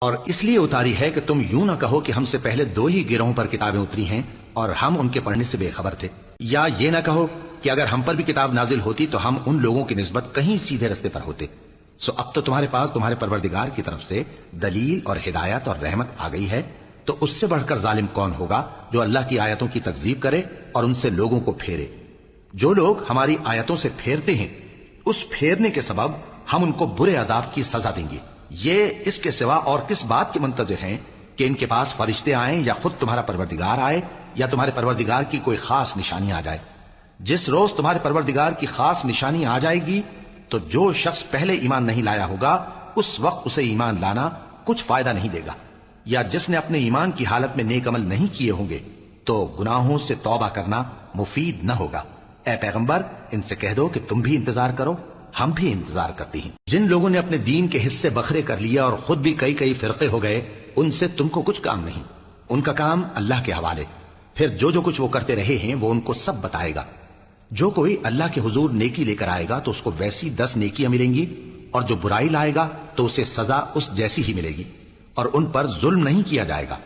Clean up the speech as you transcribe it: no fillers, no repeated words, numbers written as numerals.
اور اس لیے اتاری ہے کہ تم یوں نہ کہو کہ ہم سے پہلے 2 ہی گروہوں پر کتابیں اتری ہیں اور ہم ان کے پڑھنے سے بے خبر تھے، یا یہ نہ کہو کہ اگر ہم پر بھی کتاب نازل ہوتی تو ہم ان لوگوں کی نسبت کہیں سیدھے رستے پر ہوتے۔ سو اب تو تمہارے پاس تمہارے پروردگار کی طرف سے دلیل اور ہدایت اور رحمت آ گئی ہے، تو اس سے بڑھ کر ظالم کون ہوگا جو اللہ کی آیتوں کی تکذیب کرے اور ان سے لوگوں کو پھیرے۔ جو لوگ ہماری آیتوں سے پھیرتے ہیں، اس پھیرنے کے سبب ہم ان کو برے عذاب کی سزا دیں گے۔ یہ اس کے سوا اور کس بات کے منتظر ہیں کہ ان کے پاس فرشتے آئیں یا خود تمہارا پروردگار آئے یا تمہارے پروردگار کی کوئی خاص نشانی آ جائے؟ جس روز تمہارے پروردگار کی خاص نشانی آ جائے گی تو جو شخص پہلے ایمان نہیں لایا ہوگا اس وقت اسے ایمان لانا کچھ فائدہ نہیں دے گا، یا جس نے اپنے ایمان کی حالت میں نیک عمل نہیں کیے ہوں گے تو گناہوں سے توبہ کرنا مفید نہ ہوگا۔ اے پیغمبر، ان سے کہہ دو کہ تم بھی انتظار کرو، ہم بھی انتظار کرتے ہیں۔ جن لوگوں نے اپنے دین کے حصے بکھرے کر لیا اور خود بھی کئی فرقے ہو گئے، ان سے تم کو کچھ کام نہیں، ان کا کام اللہ کے حوالے۔ پھر جو کچھ وہ کرتے رہے ہیں وہ ان کو سب بتائے گا۔ جو کوئی اللہ کے حضور نیکی لے کر آئے گا تو اس کو ویسی 10 نیکیاں ملیں گی، اور جو برائی لائے گا تو اسے سزا اس جیسی ہی ملے گی، اور ان پر ظلم نہیں کیا جائے گا۔